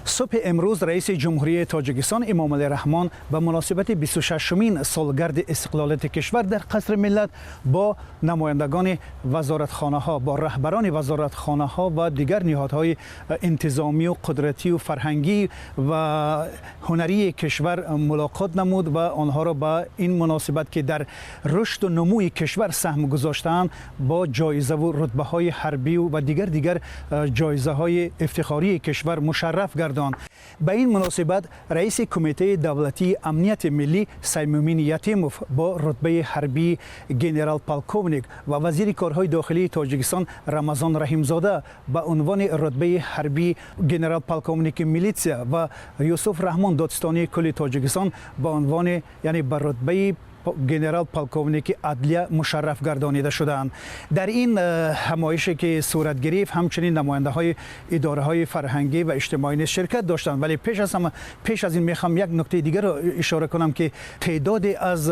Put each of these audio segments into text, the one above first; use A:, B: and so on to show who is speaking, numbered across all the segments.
A: صبح امروز رئیس جمهوری تاجیکستان امامعلی رحمان به مناسبت 26مین سالگرد استقلالیت کشور در قصر ملت با نمایندگان وزارتخانه‌ها، با رهبران وزارتخانه‌ها و دیگر نهادهای انتظامی و قدرتی و فرهنگی و هنری کشور ملاقات نمود و آنها را به این مناسبت که در رشد و نموی کشور سهم گذاشتند با جایزه و رتبه‌های حربی و دیگر جایزه‌های افتخاری کشور مشرف گرداند. به این مناسبت رئیس کمیته دولتی امنیتی ملی سایموъمин یتیموف با رتبه حربی گنرال-полковник و وزیر کارهای داخلی تاجیکستان رمضان راҳимзода به عنوان رتبه حربی گنرال-полковник میلیتسیا و یوسف راҳмон دادستانی کل تاجیکستان به عنوان یعنی به رتبه گنرال-полковник عدلیه مشرف گردانیده شدند. در این همایشی که صورت گرفت همچنین نماینده های اداره های فرهنگی و اجتماعی نیز شرکت داشتند. ولی پیش از این میخوام یک نکته دیگر را اشاره کنم که تعدادی از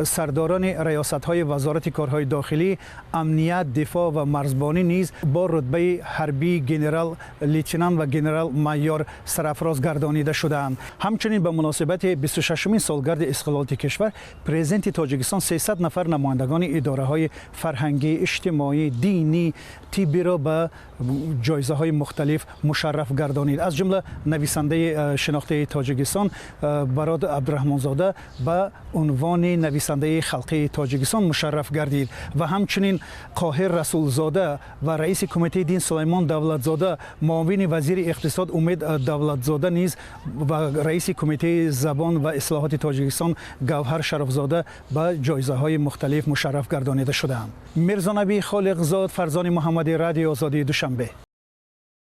A: سرداران ریاست های وزارت کارهای داخلی، امنیت، دفاع و مرزبانی نیز با رتبه حربی گنرال لیتنانت و گنرال مایور سرافراز گردانیده شدند. همچنین به مناسبت 26مین سالگرد استقلالیت کشور президенти Тоҷикистон 300 нафар намояндагони идораҳои фарҳангӣ, иҷтимоӣ, динӣ, тиббӣ ро ба ҷоизаҳои мухталиф мушарраф гардонид. Аз ҷумла нависандаи шинохтаи Тоҷикистон барод Абдураҳмонзода ба унвони нависандаи халқии Тоҷикистон мушарраф гардид ва ҳамчунин Қоҳир Расулзода ва раиси Кумитаи Дин Сулаймон Давлатзода, муовини вазири иқтисод Умед Давлатзода низ ва раиси Кумитаи забон ва ислоҳоти Тоҷикистон Гавҳар Шарофзода با جایزه‌های مختلف مشرف گردانیده شدند. میرزا نبی خالقزاد، فرزان محمدی، رادیو آزادی دوشنبه.